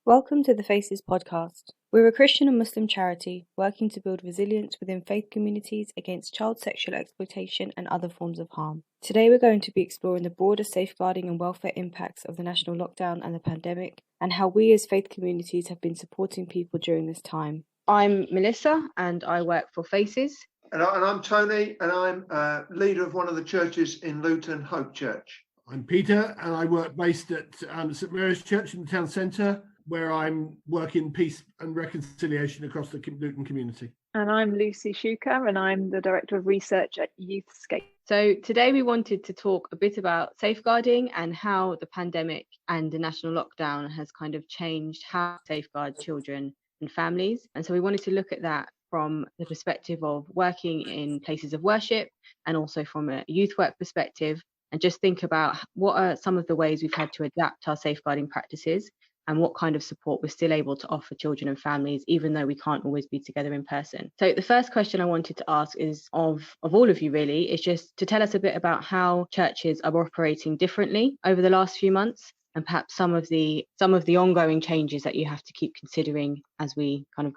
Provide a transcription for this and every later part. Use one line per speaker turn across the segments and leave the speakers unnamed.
Welcome to the Faces podcast. We're a Christian and Muslim charity working to build resilience within faith communities against child sexual exploitation and other forms of harm. Today we're going to be exploring the broader safeguarding and welfare impacts of the national lockdown and the pandemic, and how we as faith communities have been supporting people during this time.
I'm Melissa and I work for Faces.
And I'm Tony, and I'm leader of one of the churches in Luton, Hope Church.
I'm Peter, and I work based at St Mary's Church in the town centre, where I'm working peace and reconciliation across the Luton community.
And I'm Lucie Shuker, and I'm the Director of Research at Youthscape.
So today we wanted to talk a bit about safeguarding and how the pandemic and the national lockdown has kind of changed how to safeguard children and families. And so we wanted to look at that from the perspective of working in places of worship and also from a youth work perspective, and just think about what are some of the ways we've had to adapt our safeguarding practices and what kind of support we're still able to offer children and families, even though we can't always be together in person. So the first question I wanted to ask is of all of you really, is just to tell us a bit about how churches are operating differently over the last few months, and perhaps some of the ongoing changes that you have to keep considering as we kind of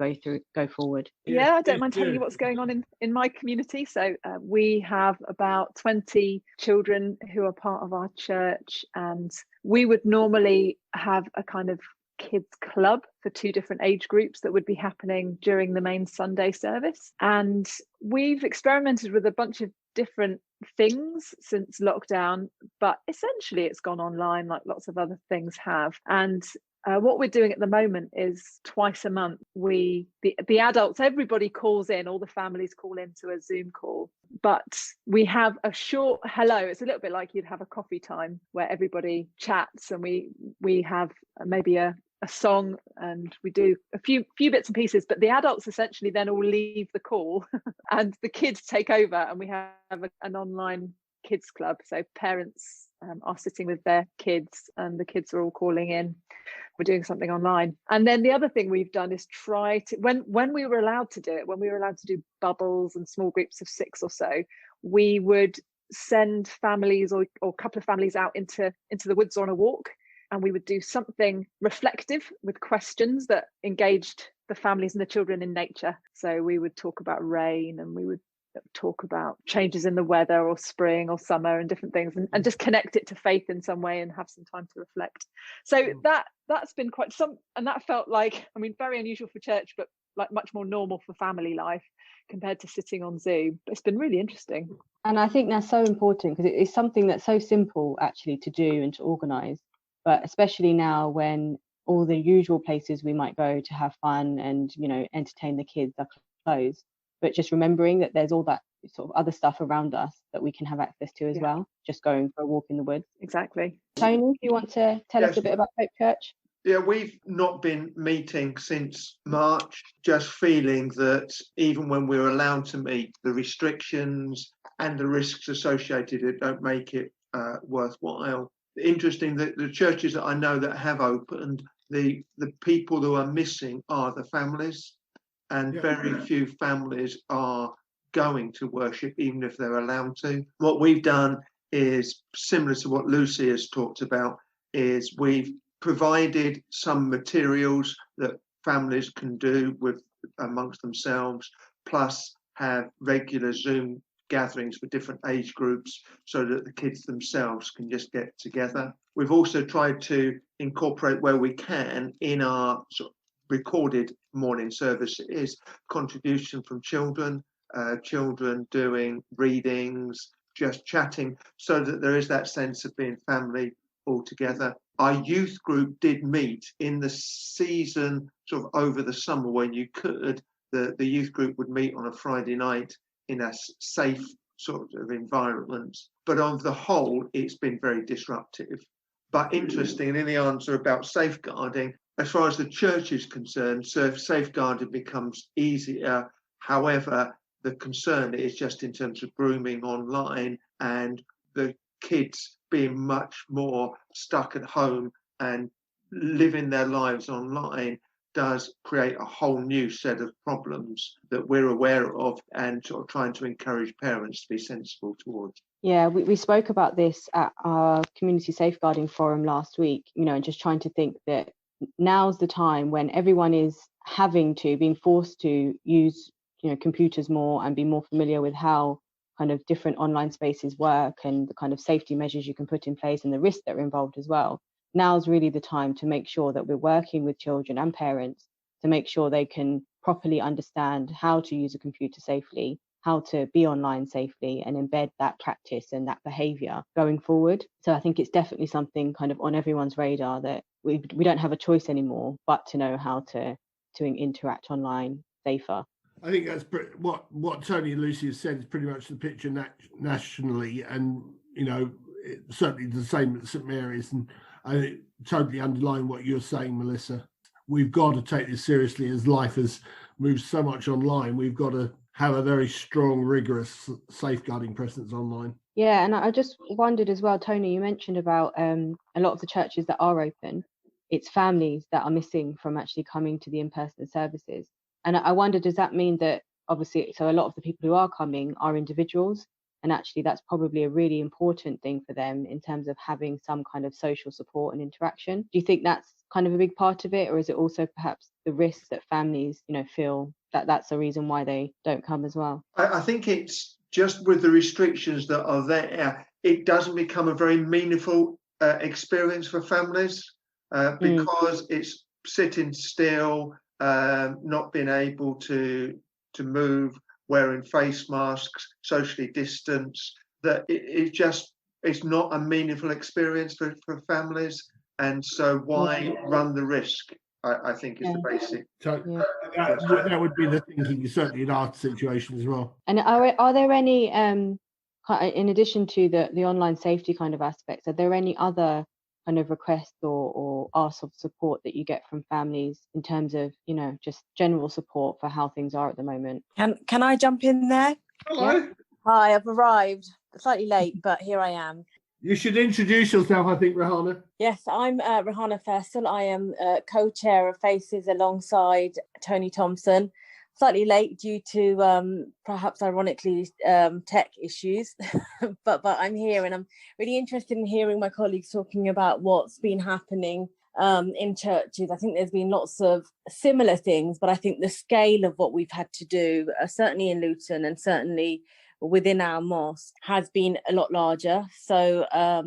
go forward.
Yeah, I don't mind telling you what's going on in my community. So we have about 20 children who are part of our church, and we would normally have a kind of kids club for two different age groups that would be happening during the main Sunday service. And we've experimented with a bunch of different things since lockdown, but essentially it's gone online like lots of other things have. And what we're doing at the moment is twice a month, the adults, everybody calls in, all the families call into a Zoom call, but we have a short hello. It's a little bit like you'd have a coffee time where everybody chats, and we have maybe a song, and we do a few bits and pieces, but the adults essentially then all leave the call and the kids take over, and we have an online kids club. So parents are sitting with their kids and the kids are all calling in. We're doing something online. And then the other thing we've done is try to, when we were allowed to do it, when we were allowed to do bubbles and small groups of 6 or so, we would send families or a couple of families out into the woods on a walk, and we would do something reflective with questions that engaged the families and the children in nature. So we would talk about rain, and we would talk about changes in the weather or spring or summer and different things, and just connect it to faith in some way and have some time to reflect. So that's been quite and that felt like, I mean, very unusual for church, but like much more normal for family life compared to sitting on Zoom. But it's been really interesting.
And I think that's so important, because it's something that's so simple actually to do and to organise, but especially now when all the usual places we might go to have fun and, you know, entertain the kids are closed. But just remembering that there's all that sort of other stuff around us that we can have access to as well, just going for a walk in the woods.
Exactly.
Tony, do you want to tell us a bit about Hope Church?
Yeah, we've not been meeting since March, just feeling that even when we're allowed to meet, the restrictions and the risks associated it don't make it worthwhile. Interesting that the churches that I know that have opened, the people who are missing are the families. And very few families are going to worship, even if they're allowed to. What we've done is similar to what Lucie has talked about, is we've provided some materials that families can do with amongst themselves, plus have regular Zoom gatherings for different age groups so that the kids themselves can just get together. We've also tried to incorporate where we can in our sort of recorded morning service is contribution from children doing readings, just chatting, so that there is that sense of being family all together. Our youth group did meet in the season, sort of over the summer when you could. The youth group would meet on a Friday night in a safe sort of environment. But on the whole, it's been very disruptive. But interesting, in the answer about safeguarding, as far as the church is concerned, safeguarding becomes easier. However, the concern is just in terms of grooming online and the kids being much more stuck at home and living their lives online does create a whole new set of problems that we're aware of and sort of trying to encourage parents to be sensible towards.
Yeah, we spoke about this at our community safeguarding forum last week, you know, and just trying to think that now's the time when everyone is being forced to use, computers more and be more familiar with how kind of different online spaces work and the kind of safety measures you can put in place and the risks that are involved as well. Now's really the time to make sure that we're working with children and parents to make sure they can properly understand how to use a computer safely, how to be online safely, and embed that practice and that behavior going forward. So I think it's definitely something kind of on everyone's radar that we don't have a choice anymore but to know how to interact online safer.
I think that's what Tony and Lucie has said is pretty much the picture nationally, and it's certainly the same at St Mary's. And I totally underline what you're saying, Melissa. We've got to take this seriously as life has moved so much online. We've got to have a very strong, rigorous safeguarding presence online.
Yeah, and I just wondered as well, Tony, you mentioned about a lot of the churches that are open, it's families that are missing from actually coming to the in-person services. And I wonder, does that mean that obviously, so a lot of the people who are coming are individuals, and actually that's probably a really important thing for them in terms of having some kind of social support and interaction? Do you think that's kind of a big part of it, or is it also perhaps the risks that families, feel that that's the reason why they don't come as well?
I think it's just with the restrictions that are there, it doesn't become a very meaningful experience for families because it's sitting still, not being able to move, wearing face masks, socially distanced, that it's not a meaningful experience for families. And so why run the risk, I think, is the basic.
So that would be the thinking, certainly in our situation as well.
And are there any, in addition to the online safety kind of aspects, are there any other kind of requests or asks of support that you get from families in terms of, just general support for how things are at the moment?
Can I jump in there?
Hello.
Yeah.
Hi, I've arrived slightly late, but here I am.
You should introduce yourself, I think, Rehana.
Yes, I'm Rehana Faisal. I am co-chair of FACES alongside Tony Thompson. Slightly late due to perhaps ironically tech issues, but I'm here and I'm really interested in hearing my colleagues talking about what's been happening in churches. I think there's been lots of similar things, but I think the scale of what we've had to do, certainly in Luton and certainly within our mosque, has been a lot larger. So, I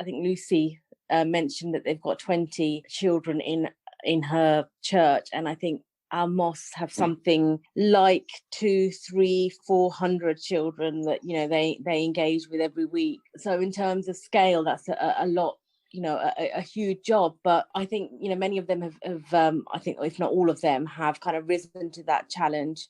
think Lucie mentioned that they've got 20 children in her church, and I think our mosques have something like 200, 300, 400 children that they engage with every week. So in terms of scale, that's a lot, a huge job. But I think many of them have I think, if not all of them, have kind of risen to that challenge.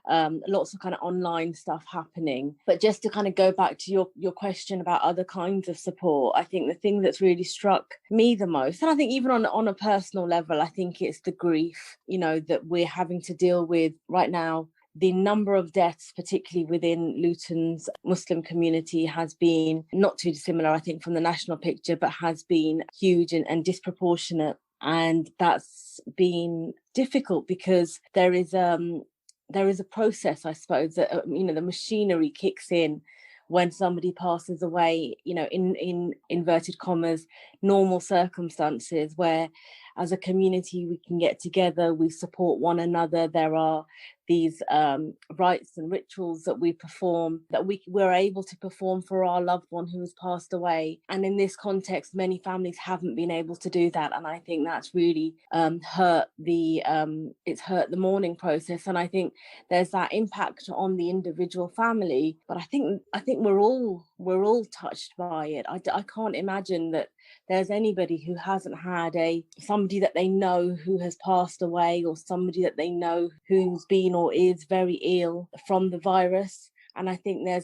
Lots of kind of online stuff happening. But just to kind of go back to your question about other kinds of support, I think the thing that's really struck me the most, and I think even on a personal level, I think it's the grief, that we're having to deal with right now. The number of deaths, particularly within Luton's Muslim community, has been not too dissimilar, I think, from the national picture, but has been huge and disproportionate. And that's been difficult because there is a process, I suppose, that the machinery kicks in when somebody passes away, in inverted commas, normal circumstances where as a community we can get together, we support one another. There are these rites and rituals that we perform, that we're able to perform for our loved one who has passed away. And in this context, many families haven't been able to do that. And I think that's really hurt the mourning process. And I think there's that impact on the individual family. But I think we're all touched by it. I can't imagine that there's anybody who hasn't had somebody that they know who has passed away, or somebody that they know who's been or is very ill from the virus. And I think there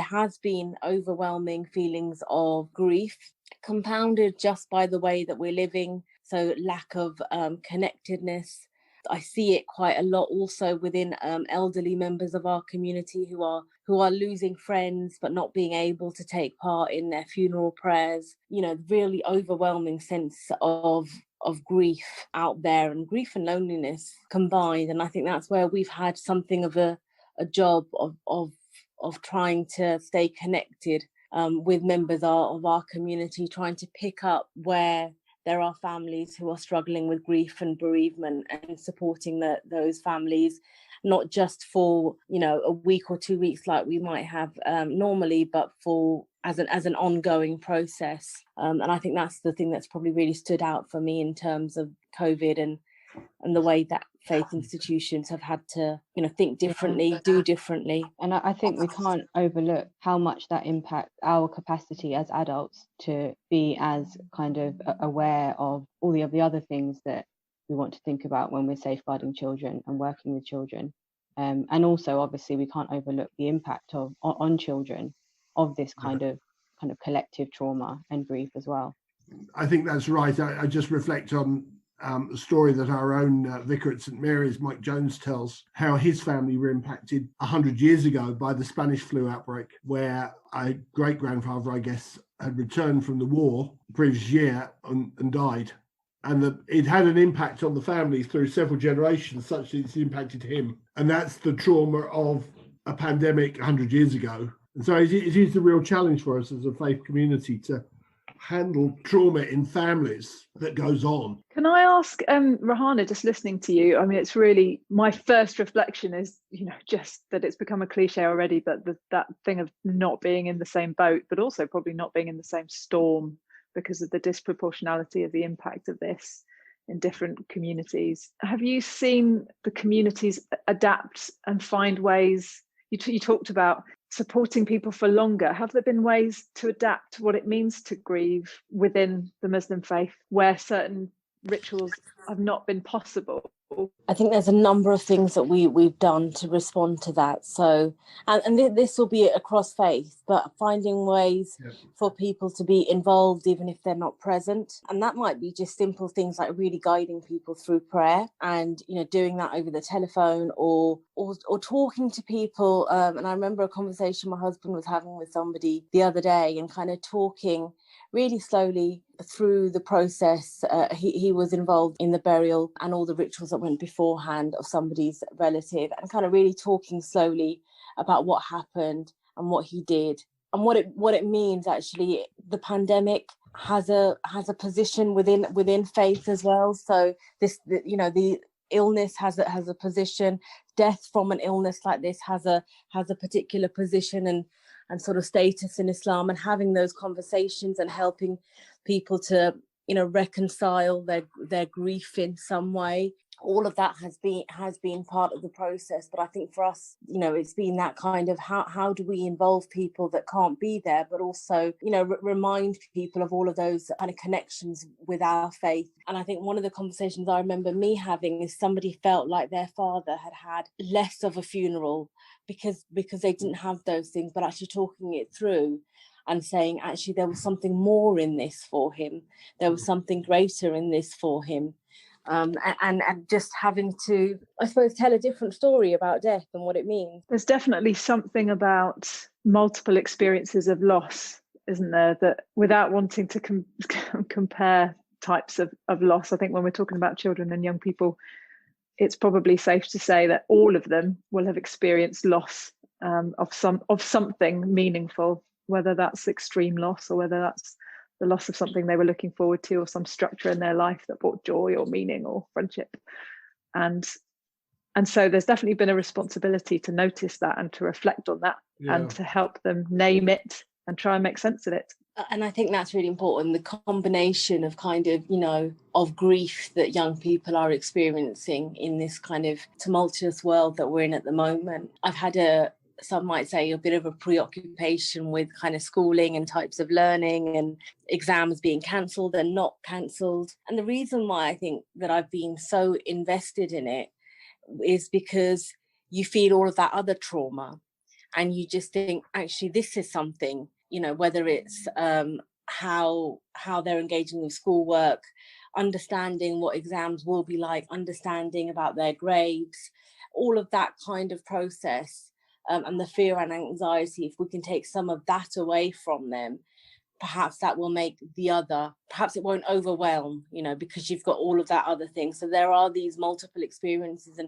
has been overwhelming feelings of grief, compounded just by the way that we're living. So lack of connectedness. I see it quite a lot also within elderly members of our community who are losing friends but not being able to take part in their funeral prayers. Really overwhelming sense of grief out there, and grief and loneliness combined. And I think that's where we've had something of a job of trying to stay connected with members of our community, trying to pick up where there are families who are struggling with grief and bereavement, and supporting those families, not just for, you know, a week or 2 weeks like we might have normally, but for as an ongoing process. And I think that's the thing that's probably really stood out for me in terms of COVID, and the way that faith institutions have had to, you know, think differently, do differently.
And I think we can't overlook how much that impacts our capacity as adults to be as kind of aware of all the other things that we want to think about when we're safeguarding children and working with children. And also, obviously, we can't overlook the impact on children of this kind of collective trauma and grief as well.
I think that's right. I just reflect on a story that our own vicar at St Mary's, Mike Jones, tells, how his family were impacted 100 years ago by the Spanish flu outbreak, where a great-grandfather, I guess, had returned from the war the previous year and died. And it had an impact on the family through several generations, such that it's impacted him. And that's the trauma of a pandemic 100 years ago. And so it is a real challenge for us as a faith community to handle trauma in families that goes on.
Can I ask, Rehana, just listening to you, I mean, it's really, my first reflection is, you know, just that it's become a cliche already, but that thing of not being in the same boat, but also probably not being in the same storm because of the disproportionality of the impact of this in different communities. Have you seen the communities adapt and find ways? You talked about supporting people for longer. Have there been ways to adapt what it means to grieve within the Muslim faith where certain rituals have not been possible?
I think there's a number of things that we've done to respond to that. So, and this will be across faith, but finding ways for people to be involved even if they're not present. And that might be just simple things like really guiding people through prayer, and, you know, doing that over the telephone or talking to people. And I remember a conversation my husband was having with somebody the other day, and kind of talking really slowly through the process. He was involved in the burial and all the rituals that went beforehand of somebody's relative, and kind of really talking slowly about what happened and what he did and what it means. Actually, the pandemic has a position within faith as well. So the illness has a position. Death from an illness like this has a particular position and sort of status in Islam, and having those conversations and helping people to, you know, reconcile their grief in some way. All of that has been part of the process. But I think for us, you know, it's been that kind of how do we involve people that can't be there, but also, you know, remind people of all of those kind of connections with our faith. And I think one of the conversations I remember me having is somebody felt like their father had less of a funeral because they didn't have those things, but actually talking it through and saying, actually, there was something more in this for him. There was something greater in this for him. And just having to, I suppose, tell a different story about death and what it means.
There's definitely something about multiple experiences of loss, isn't there, that without wanting to compare types of loss, I think when we're talking about children and young people, it's probably safe to say that all of them will have experienced loss of something meaningful, whether that's extreme loss or whether that's the loss of something they were looking forward to, or some structure in their life that brought joy or meaning or friendship. And so there's definitely been a responsibility to notice that and to reflect on that and to help them name it and try and make sense of it.
And I think that's really important, the combination of kind of, you know, of grief that young people are experiencing in this kind of tumultuous world that we're in at the moment. I've had some might say a bit of a preoccupation with kind of schooling and types of learning and exams being cancelled and not cancelled. And the reason why I think that I've been so invested in it is because you feel all of that other trauma and you just think, actually, this is something, you know, whether it's how they're engaging with schoolwork, understanding what exams will be like, understanding about their grades, all of that kind of process. And the fear and anxiety, if we can take some of that away from them, perhaps that will make perhaps it won't overwhelm, you know, because you've got all of that other thing. So there are these multiple experiences.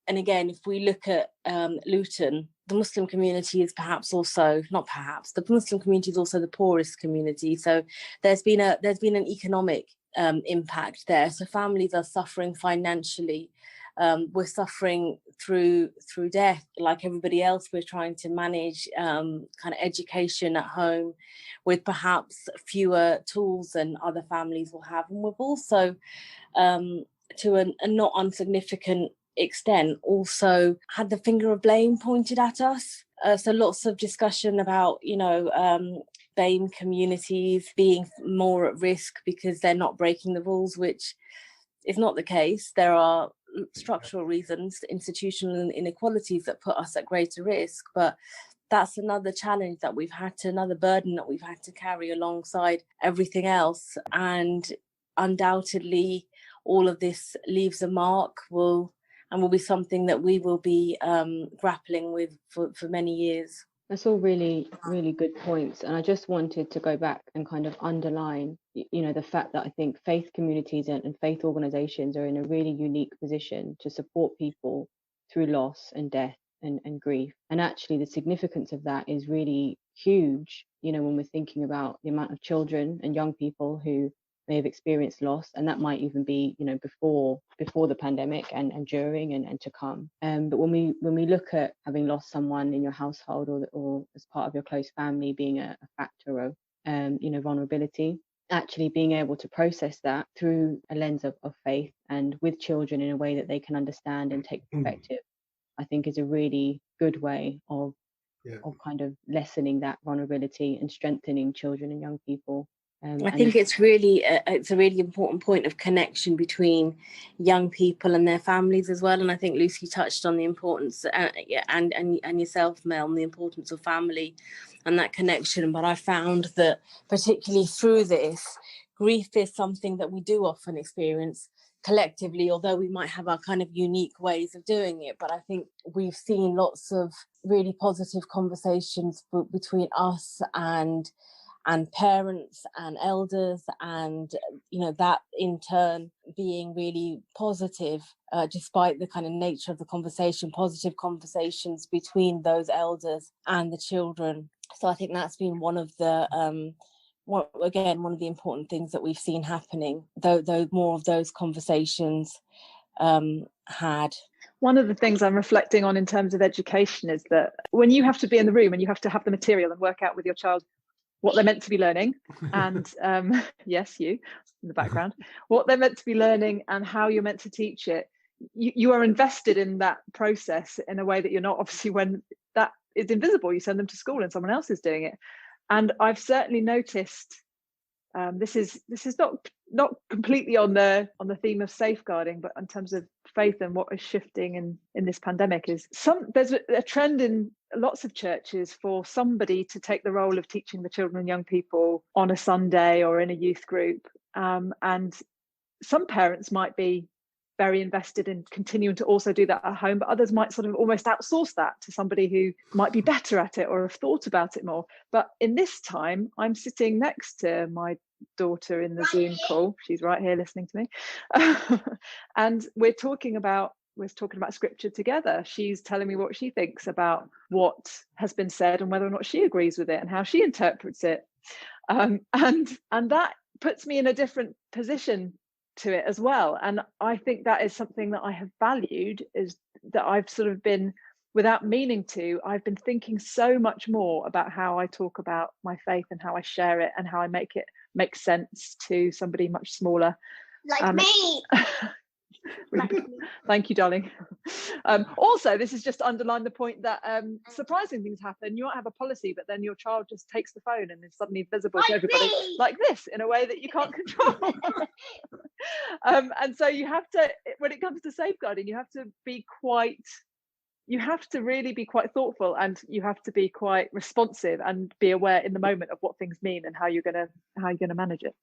And again, if we look at Luton, the Muslim community is the Muslim community is also the poorest community. So there's been an economic impact there. So families are suffering financially. We're suffering through death, like everybody else. We're trying to manage kind of education at home with perhaps fewer tools than other families will have. And we've also, to a not insignificant extent, also had the finger of blame pointed at us. So lots of discussion about, BAME communities being more at risk because they're not breaking the rules, which is not the case. There are structural reasons, institutional inequalities that put us at greater risk, but that's another challenge that another burden that we've had to carry alongside everything else. And undoubtedly all of this leaves a mark, will be something that we will be grappling with for many years.
That's all really, really good points. And I just wanted to go back and kind of underline, the fact that I think faith communities and faith organizations are in a really unique position to support people through loss and death and grief. And actually the significance of that is really huge, when we're thinking about the amount of children and young people who may have experienced loss, and that might even be, before the pandemic and during and to come. But when we look at having lost someone in your household or as part of your close family being a factor of, vulnerability, actually being able to process that through a lens of faith and with children in a way that they can understand and take perspective, I think is a really good way of kind of lessening that vulnerability and strengthening children and young people.
I think it's a really important point of connection between young people and their families as well. And I think Lucie touched on the importance, and yourself, Mel, on the importance of family and that connection. But I found that particularly through this, grief is something that we do often experience collectively, although we might have our kind of unique ways of doing it. But I think we've seen lots of really positive conversations between us and parents and elders, and that in turn being really positive, despite the kind of nature of the conversation, positive conversations between those elders and the children. So I think that's been one of the one of the important things that we've seen happening, though more of those conversations had.
One of the things I'm reflecting on in terms of education is that when you have to be in the room and you have to have the material and work out with your child what they're meant to be learning, and yes, you in the background, what they're meant to be learning and how you're meant to teach it, you are invested in that process in a way that you're not, obviously, when that is invisible. You send them to school and someone else is doing it. And I've certainly noticed, this is not completely on the theme of safeguarding, but in terms of faith and what is shifting in this pandemic, is there's a trend in lots of churches for somebody to take the role of teaching the children and young people on a Sunday or in a youth group, and some parents might be very invested in continuing to also do that at home, but others might sort of almost outsource that to somebody who might be better at it or have thought about it more. But in this time, I'm sitting next to my daughter in the Zoom call. She's right here listening to me. And we're talking about scripture together. She's telling me what she thinks about what has been said and whether or not she agrees with it and how she interprets it. And that puts me in a different position to it as well. And I think that is something that I have valued, is that I've sort of been, without meaning to, I've been thinking so much more about how I talk about my faith and how I share it and how I make it make sense to somebody much smaller.
Like me.
Thank you, darling. Also, this is just to underline the point that surprising things happen. You might have a policy, but then your child just takes the phone and is suddenly visible to everybody, like this, in a way that you can't control. And so you have to, when it comes to safeguarding, you have to really be quite thoughtful, and you have to be quite responsive and be aware in the moment of what things mean and how you're gonna manage it.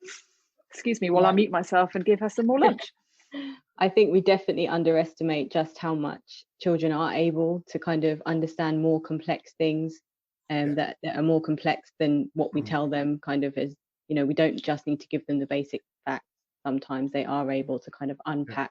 Excuse me while I mute myself and give her some more lunch.
I think we definitely underestimate just how much children are able to kind of understand more complex things, that are more complex than what we tell them, kind of as, we don't just need to give them the basic facts. Sometimes they are able to kind of unpack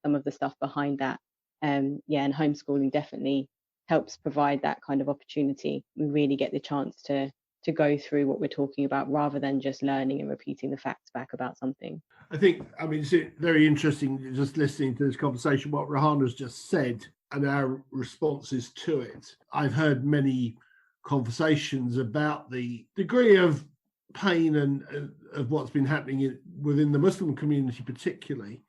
some of the stuff behind that. And homeschooling definitely helps provide that kind of opportunity. We really get the chance to to go through what we're talking about, rather than just learning and repeating the facts back about something.
I think, I mean, it's very interesting just listening to this conversation, what Rehana's just said and our responses to it. I've heard many conversations about the degree of pain and of what's been happening within the Muslim community particularly,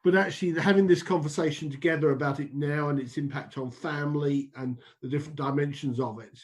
but actually having this conversation together about it now and its impact on family and the different dimensions of it,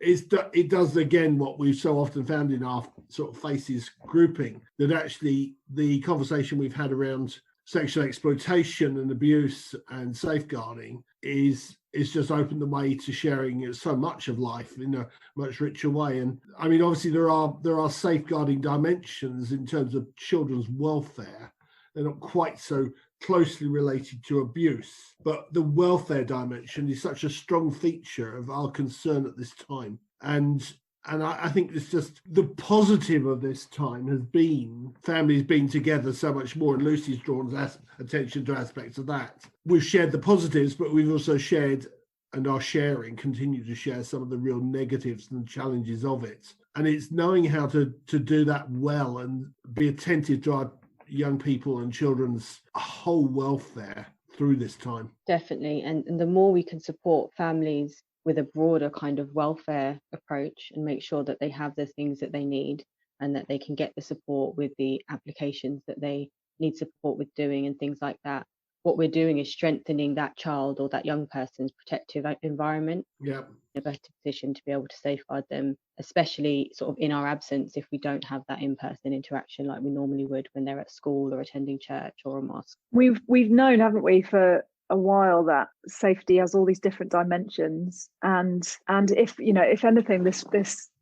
it does again what we've so often found in our sort of FACES grouping, that actually the conversation we've had around sexual exploitation and abuse and safeguarding is just opened the way to sharing so much of life in a much richer way. And I mean, obviously there are safeguarding dimensions in terms of children's welfare. They're not quite so closely related to abuse, but the welfare dimension is such a strong feature of our concern at this time. And I think it's just the positive of this time has been families being together so much more, and Lucie's drawn attention to aspects of that. We've shared the positives, but we've also shared and are sharing, continue to share some of the real negatives and challenges of it. And it's knowing how to do that well and be attentive to our young people and children's whole welfare through this time.
Definitely. And the more we can support families with a broader kind of welfare approach and make sure that they have the things that they need and that they can get the support with the applications that they need support with doing and things like that, what we're doing is strengthening that child or that young person's protective environment.
Yeah.
In a better position to be able to safeguard them, especially sort of in our absence if we don't have that in-person interaction like we normally would when they're at school or attending church or a mosque.
We've known, haven't we, for a while that safety has all these different dimensions, and if anything, this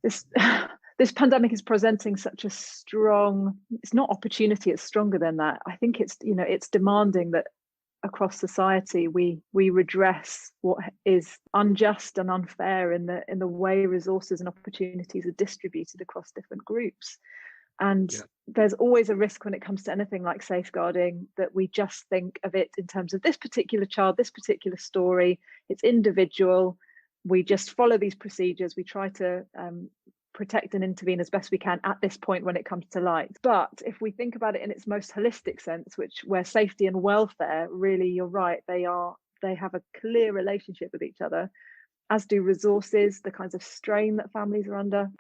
this pandemic is presenting such a strong, it's not opportunity, it's stronger than that. I think it's demanding that across society we redress what is unjust and unfair in the way resources and opportunities are distributed across different groups. And there's always a risk when it comes to anything like safeguarding that we just think of it in terms of this particular child, this particular story. It's individual. We just follow these procedures. We try to protect and intervene as best we can at this point when it comes to light. But if we think about it in its most holistic sense, where safety and welfare, really, you're right, they have a clear relationship with each other, as do resources, the kinds of strain that families are under,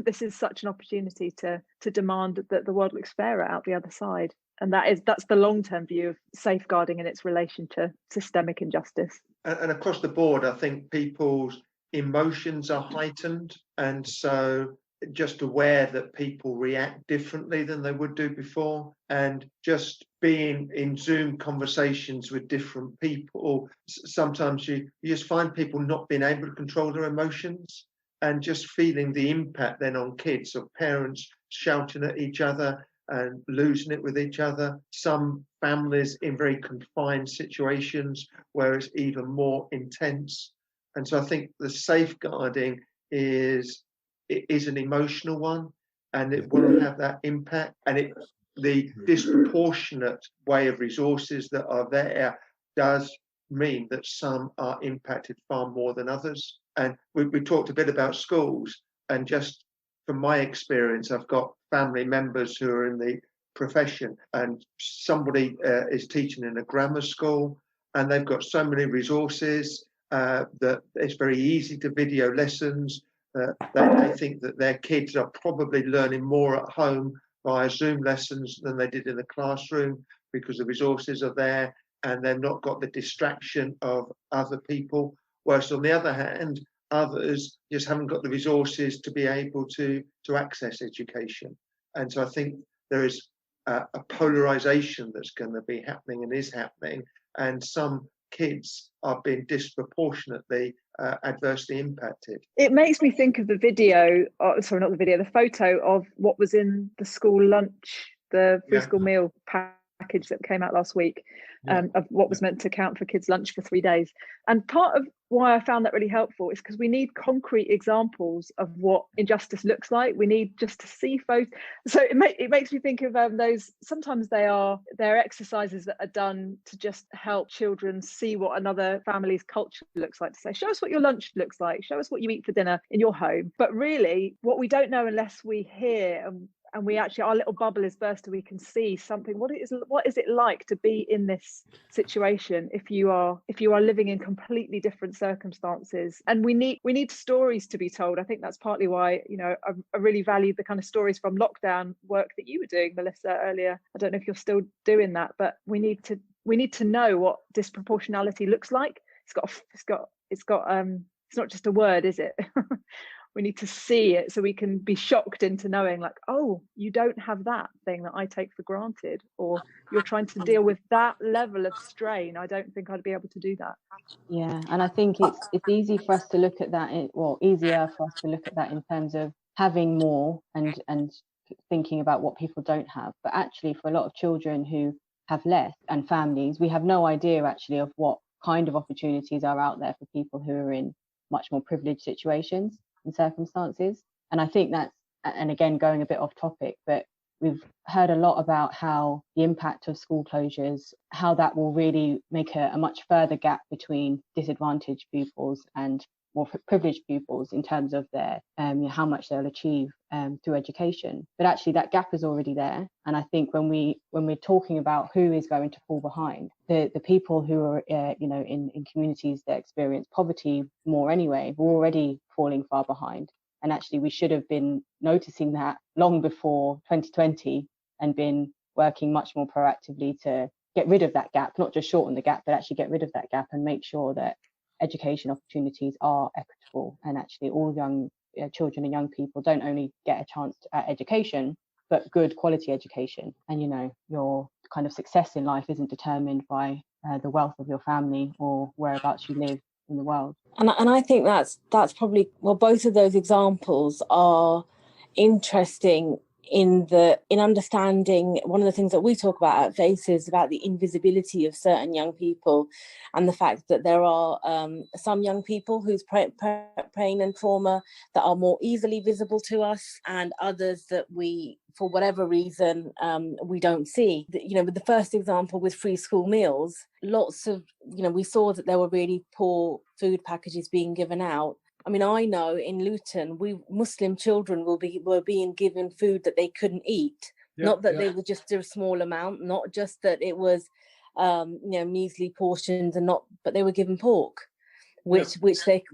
this is such an opportunity to demand that the world looks fairer out the other side. And that's the long-term view of safeguarding in its relation to systemic injustice.
And across the board, I think people's emotions are heightened, and so just aware that people react differently than they would do before, and just being in Zoom conversations with different people, sometimes you just find people not being able to control their emotions, and just feeling the impact then on kids of parents shouting at each other and losing it with each other. Some families in very confined situations where it's even more intense. And so I think the safeguarding is an emotional one, and it will have that impact. And the disproportionate way of resources that are there does mean that some are impacted far more than others. And we talked a bit about schools, and just from my experience, I've got family members who are in the profession, and somebody is teaching in a grammar school, and they've got so many resources that it's very easy to video lessons. They think that their kids are probably learning more at home via Zoom lessons than they did in the classroom because the resources are there and they've not got the distraction of other people. Whereas on the other hand, others just haven't got the resources to be able to access education. And so I think there is a polarization that's going to be happening and is happening, and some kids are being disproportionately adversely impacted.
It makes me think of the photo of what was in the school lunch, the free school meal pack package that came out last week of what was meant to count for kids' lunch for 3 days. And part of why I found that really helpful is because we need concrete examples of what injustice looks like. We need just to see photos. So it makes me think of those, sometimes they're exercises that are done to just help children see what another family's culture looks like, to say, show us what your lunch looks like, show us what you eat for dinner in your home. But really, what we don't know unless we hear and we actually, our little bubble is burst and we can see something. What is it like to be in this situation if you are living in completely different circumstances? And we need stories to be told. I think that's partly why, you know, I really valued the kind of stories from lockdown work that you were doing, Melissa, earlier. I don't know if you're still doing that, but we need to know what disproportionality looks like. It's not just a word, is it? We need to see it so we can be shocked into knowing, like, oh, you don't have that thing that I take for granted, or you're trying to deal with that level of strain. I don't think I'd be able to do that.
Yeah, and I think it's easy for us to look at that, easier for us to look at that in terms of having more and thinking about what people don't have. But actually, for a lot of children who have less and families, we have no idea actually of what kind of opportunities are out there for people who are in much more privileged situations and circumstances. And I think that's, and again, going a bit off topic, but we've heard a lot about how the impact of school closures, how that will really make a much further gap between disadvantaged pupils and more privileged pupils in terms of their how much they'll achieve through education. But actually that gap is already there. And I think when we're talking about who is going to fall behind, the people who are in communities that experience poverty more anyway, were already falling far behind. And actually we should have been noticing that long before 2020 and been working much more proactively to get rid of that gap, not just shorten the gap, but actually get rid of that gap and make sure that education opportunities are equitable, and actually all young children and young people don't only get a chance at education, but good quality education. And, you know, your kind of success in life isn't determined by the wealth of your family or whereabouts you live in the world.
And I think that's probably, well, both of those examples are interesting in understanding. One of the things that we talk about at FACE is about the invisibility of certain young people, and the fact that there are some young people whose pain and trauma that are more easily visible to us, and others that we, for whatever reason, we don't see. You know, with the first example with free school meals, lots of, you know, we saw that there were really poor food packages being given out. I mean, I know in Luton, Muslim children were being given food that they couldn't eat. Not that they were just a small amount, not just that it was, measly portions, but they were given pork, which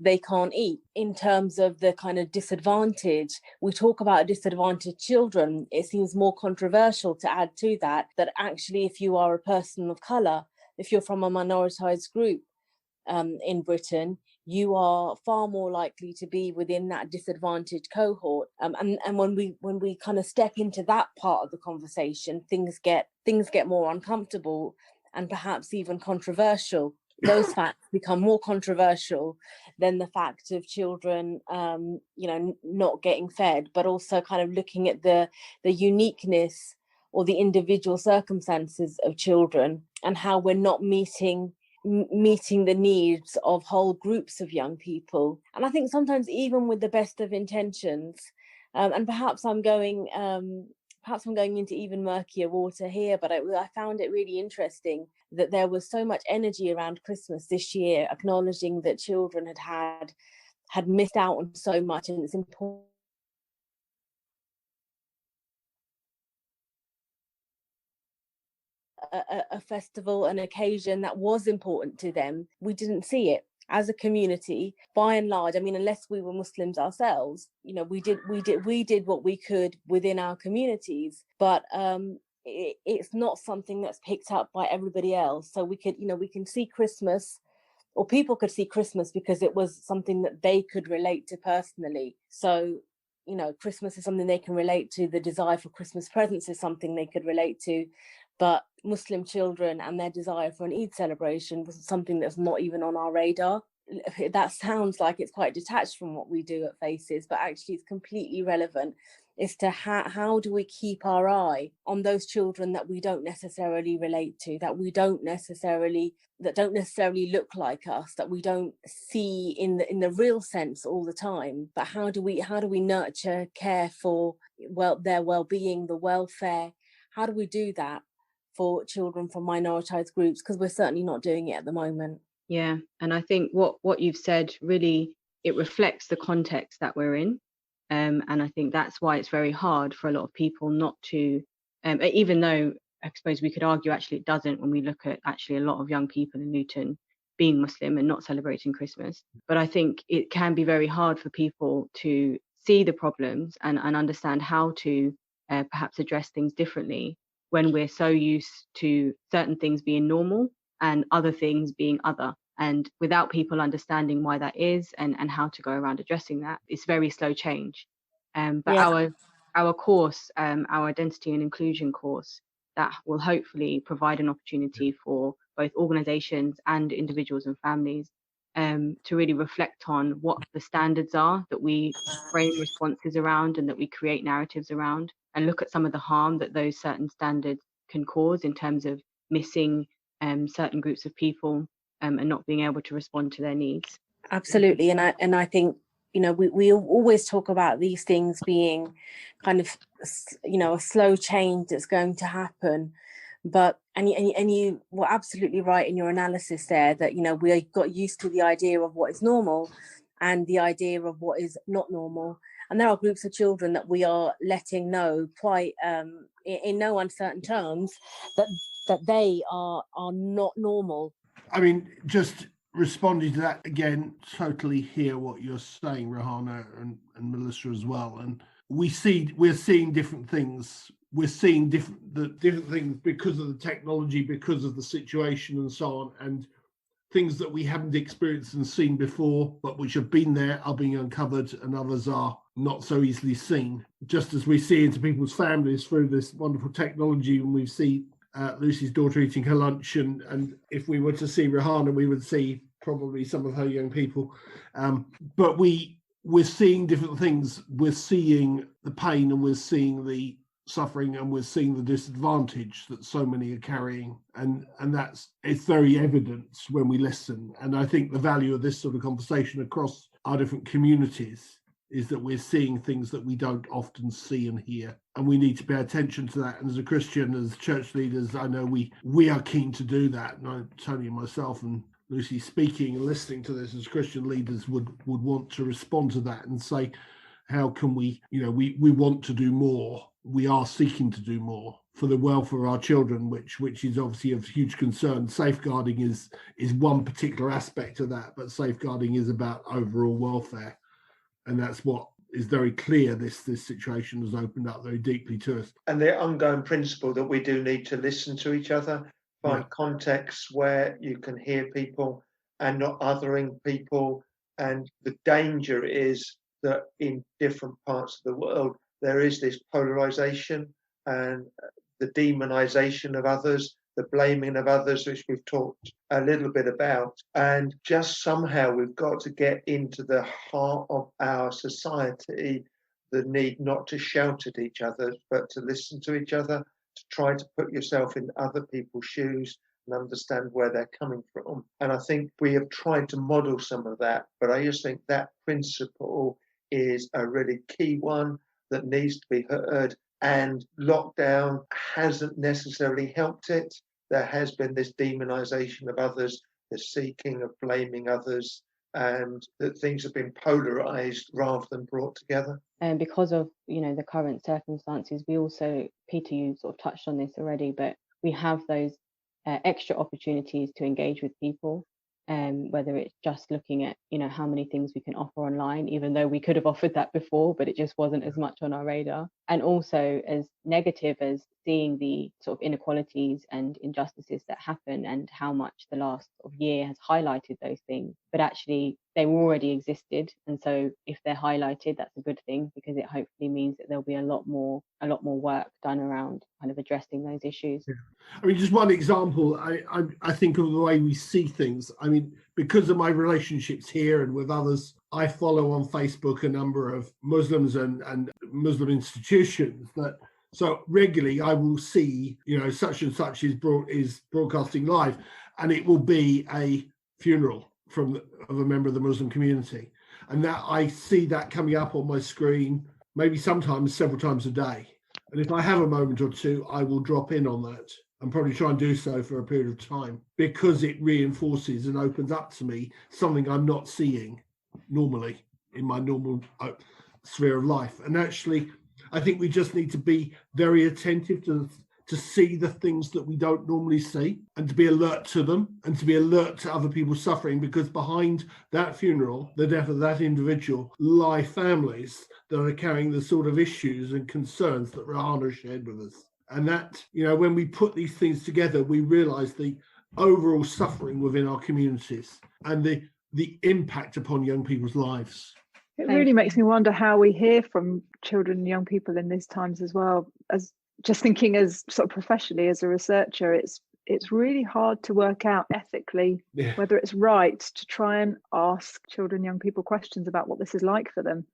they can't eat. In terms of the kind of disadvantage, we talk about disadvantaged children. It seems more controversial to add to that actually, if you are a person of colour, if you're from a minoritized group in Britain, you are far more likely to be within that disadvantaged cohort. And when we kind of step into that part of the conversation, things get more uncomfortable and perhaps even controversial. Those facts become more controversial than the fact of children, not getting fed, but also kind of looking at the uniqueness or the individual circumstances of children, and how we're not meeting the needs of whole groups of young people. And I think sometimes even with the best of intentions, and perhaps I'm going into even murkier water here, but I found it really interesting that there was so much energy around Christmas this year, acknowledging that children had missed out on so much, and it's important a festival, an occasion that was important to them. We didn't see it as a community, by and large. I mean, unless we were Muslims ourselves, you know, we did what we could within our communities, but it's not something that's picked up by everybody else. So we can see Christmas, or people could see Christmas because it was something that they could relate to personally. So, you know, Christmas is something they can relate to. The desire for Christmas presents is something they could relate to. But Muslim children and their desire for an Eid celebration was something that's not even on our radar. That sounds like it's quite detached from what we do at FACES, but actually it's completely relevant. as to how do we keep our eye on those children that we don't necessarily relate to, that don't necessarily look like us, that we don't see in the real sense all the time. But how do we nurture, care for their well-being, the welfare? How do we do that for children from minoritized groups? Because we're certainly not doing it at the moment.
Yeah, and I think what you've said really, it reflects the context that we're in. And I think that's why it's very hard for a lot of people not to, even though I suppose we could argue actually it doesn't, when we look at actually a lot of young people in Luton being Muslim and not celebrating Christmas. But I think it can be very hard for people to see the problems and understand how to perhaps address things differently when we're so used to certain things being normal and other things being other. And without people understanding why that is and how to go around addressing that, it's very slow change. But our course, our identity and inclusion course, that will hopefully provide an opportunity for both organisations and individuals and families to really reflect on what the standards are that we frame responses around and that we create narratives around, and look at some of the harm that those certain standards can cause in terms of missing certain groups of people and not being able to respond to their needs.
Absolutely. And I think, we always talk about these things being kind of, a slow change that's going to happen. But, and you were absolutely right in your analysis there that, we got used to the idea of what is normal and the idea of what is not normal. And there are groups of children that we are letting know quite in no uncertain terms that they are not normal.
I mean, just responding to that again, totally hear what you're saying, Rehana and Melissa as well. And we're seeing different things. We're seeing different things because of the technology, because of the situation and so on, and things that we haven't experienced and seen before, but which have been there, are being uncovered, and others are not so easily seen. Just as we see into people's families through this wonderful technology, and we see Lucie's daughter eating her lunch, and if we were to see Rehana, we would see probably some of her young people. But we're seeing different things. We're seeing the pain, and we're seeing the suffering, and we're seeing the disadvantage that so many are carrying, and it's very evident when we listen. And I think the value of this sort of conversation across our different communities is that we're seeing things that we don't often see and hear, and we need to pay attention to that. And as a Christian, as church leaders, I know we are keen to do that. And Tony and myself and Lucie speaking and listening to this as Christian leaders would want to respond to that and say, how can we want to do more. We are seeking to do more for the welfare of our children, which is obviously of huge concern. Safeguarding is one particular aspect of that, but safeguarding is about overall welfare. And that's what is very clear. This situation has opened up very deeply to us.
And the ongoing principle that we do need to listen to each other, find contexts where you can hear people and not othering people. And the danger is that in different parts of the world, there is this polarization and the demonization of others, the blaming of others, which we've talked a little bit about. And just somehow we've got to get into the heart of our society, the need not to shout at each other, but to listen to each other, to try to put yourself in other people's shoes and understand where they're coming from. And I think we have tried to model some of that, but I just think that principle is a really key one that needs to be heard. And lockdown hasn't necessarily helped it. There has been this demonization of others, the seeking of blaming others, and that things have been polarized rather than brought together.
And because of the current circumstances, we also, Peter, you sort of touched on this already, but we have those extra opportunities to engage with people, whether it's just looking at how many things we can offer online, even though we could have offered that before, but it just wasn't as much on our radar. And also as negative as seeing the sort of inequalities and injustices that happen, and how much the last year has highlighted those things, but actually they already existed. And so if they're highlighted, that's a good thing, because it hopefully means that there'll be a lot more work done around kind of addressing those issues.
I mean, just one example, I think of the way we see things. I mean, because of my relationships here and with others, I follow on Facebook a number of Muslims and Muslim institutions that. So regularly I will see, such and such is broadcasting live, and it will be a funeral of a member of the Muslim community. And that I see that coming up on my screen, maybe sometimes several times a day. And if I have a moment or two, I will drop in on that and probably try and do so for a period of time, because it reinforces and opens up to me something I'm not seeing normally in my normal sphere of life. And actually, I think we just need to be very attentive to see the things that we don't normally see, and to be alert to them, and to be alert to other people suffering, because behind that funeral, the death of that individual, lie families that are carrying the sort of issues and concerns that Rehana shared with us. And that, when we put these things together, we realise the overall suffering within our communities and the impact upon young people's lives.
It really makes me wonder how we hear from children and young people in these times as well. As just thinking as sort of professionally as a researcher, it's really hard to work out ethically whether it's right to try and ask children, young people questions about what this is like for them,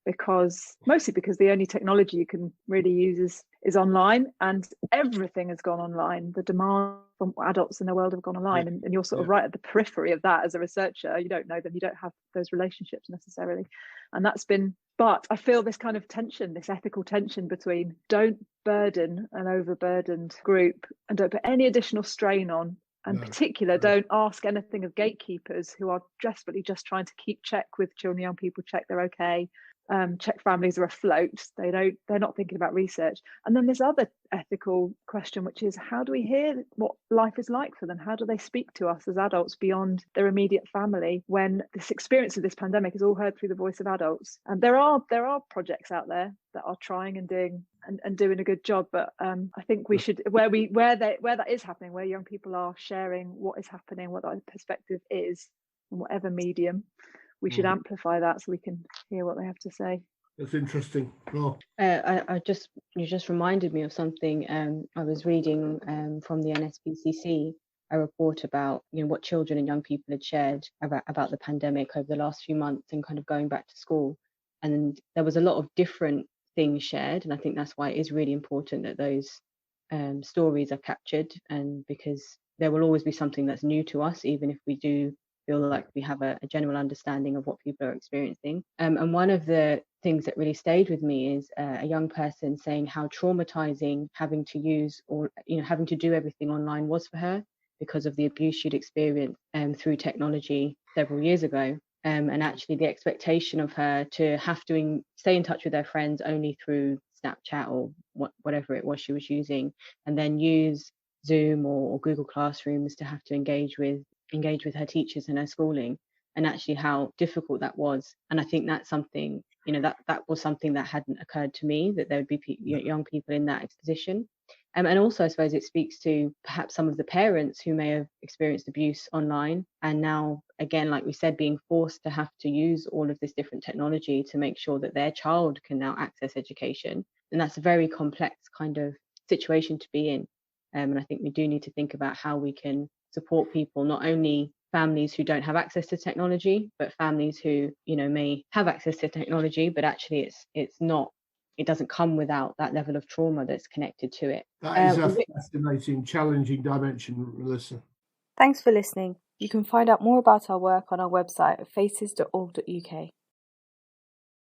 mostly because the only technology you can really use is online, and everything has gone online. The demand from adults in the world have gone online, and you're sort of right at the periphery of that as a researcher. You don't know them, you don't have those relationships necessarily. And but I feel this kind of tension, this ethical tension between don't burden an overburdened group and don't put any additional strain on, and don't ask anything of gatekeepers who are desperately just trying to keep check with children and young people, check they're okay, check families are afloat. They're not thinking about research. And then this other ethical question, which is, how do we hear what life is like for them? How do they speak to us as adults beyond their immediate family, when this experience of this pandemic is all heard through the voice of adults? And there are projects out there that are trying and doing a good job, but I think we should, where that is happening, where young people are sharing what is happening, what that perspective is, in whatever medium, we should amplify that so we can hear what they have to say.
That's interesting. Oh.
You just reminded me of something. I was reading from the NSPCC a report about what children and young people had shared about the pandemic over the last few months and kind of going back to school. And there was a lot of different things shared, and I think that's why it is really important that those stories are captured, and because there will always be something that's new to us, even if we do feel like we have a general understanding of what people are experiencing. And one of the things that really stayed with me is a young person saying how traumatizing having to use having to do everything online was for her, because of the abuse she'd experienced through technology several years ago. And actually the expectation of her to have to stay in touch with her friends only through Snapchat or whatever it was she was using, and then use Zoom or Google Classrooms to have to engage with her teachers and her schooling, and actually how difficult that was. And I think that's something, that was something that hadn't occurred to me, that there would be young people in that position. And also I suppose it speaks to perhaps some of the parents who may have experienced abuse online, and now again, like we said, being forced to have to use all of this different technology to make sure that their child can now access education. And that's a very complex kind of situation to be in. And I think we do need to think about how we can support people, not only families who don't have access to technology, but families who may have access to technology, but actually it doesn't come without that level of trauma that's connected to it.
That is a fascinating, challenging dimension, Melissa.
Thanks for listening. You can find out more about our work on our website at faces.org.uk.